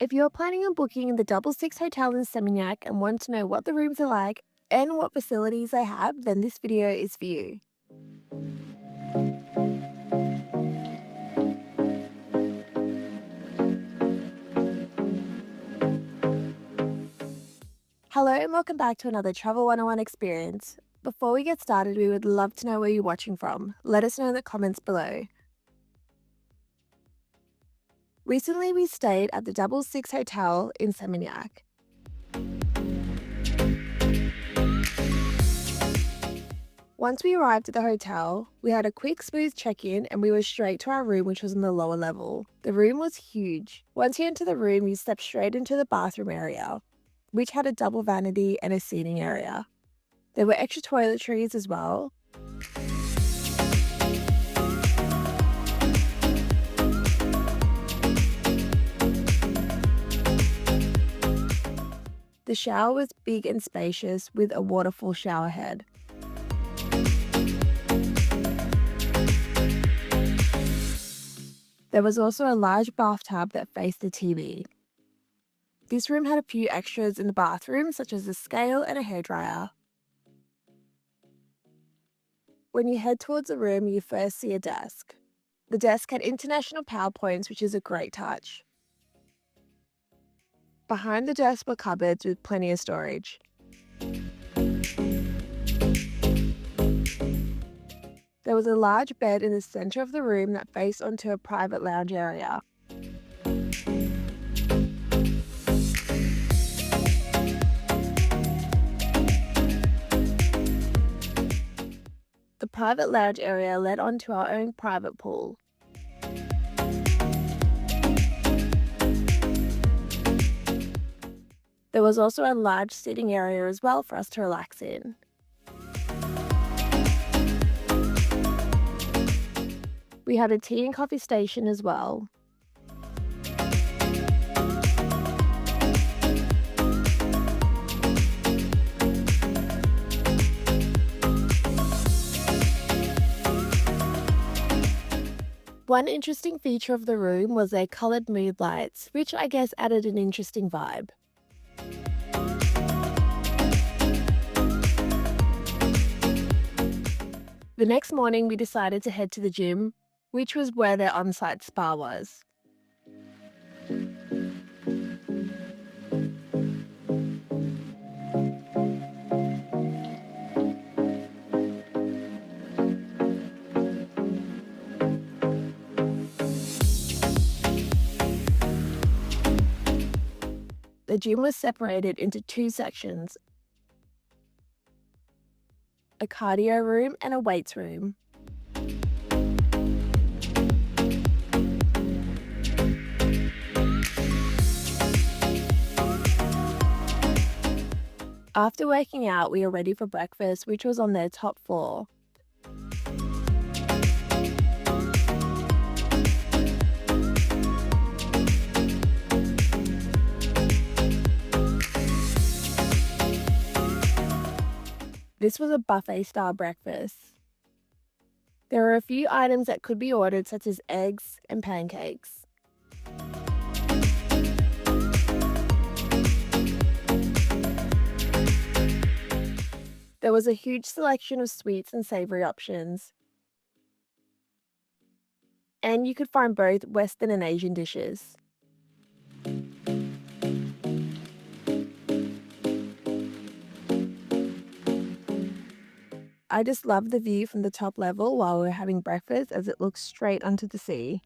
If you're planning on booking the Double Six Hotel in Seminyak and want to know what the rooms are like and what facilities they have, then this video is for you. Hello and welcome back to another Travel 101 experience. Before we get started, we would love to know where you're watching from. Let us know in the comments below. Recently, we stayed at the Double Six Hotel in Seminyak. Once we arrived at the hotel, we had a quick smooth check-in and we were straight to our room, which was on the lower level. The room was huge. Once you enter the room, you step straight into the bathroom area, which had a double vanity and a seating area. There were extra toiletries as well. The shower was big and spacious with a waterfall shower head. There was also a large bathtub that faced the TV. This room had a few extras in the bathroom, such as a scale and a hairdryer. When you head towards the room, you first see a desk. The desk had international PowerPoints, which is a great touch. Behind the desk were cupboards with plenty of storage. There was a large bed in the center of the room that faced onto a private lounge area. The private lounge area led onto our own private pool. There was also a large sitting area as well for us to relax in. We had a tea and coffee station as well. One interesting feature of the room was their coloured mood lights, which I guess added an interesting vibe. The next morning, we decided to head to the gym, which was where their on-site spa was. The gym was separated into two sections, a cardio room and a weights room. After working out, we were ready for breakfast, which was on their top floor. This was a buffet-style breakfast. There were a few items that could be ordered, such as eggs and pancakes. There was a huge selection of sweets and savory options. And you could find both Western and Asian dishes. I just loved the view from the top level while we were having breakfast, as it looks straight onto the sea.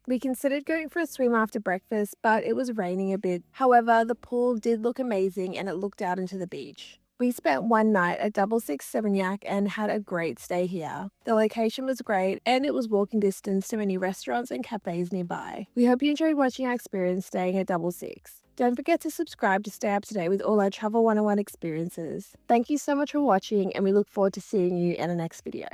We considered going for a swim after breakfast, but it was raining a bit. However, the pool did look amazing and it looked out into the beach. We spent one night at Double Six Seminyak and had a great stay here. The location was great and it was walking distance to many restaurants and cafes nearby. We hope you enjoyed watching our experience staying at Double Six. Don't forget to subscribe to stay up to date with all our Travel 101 experiences. Thank you so much for watching and we look forward to seeing you in the next video.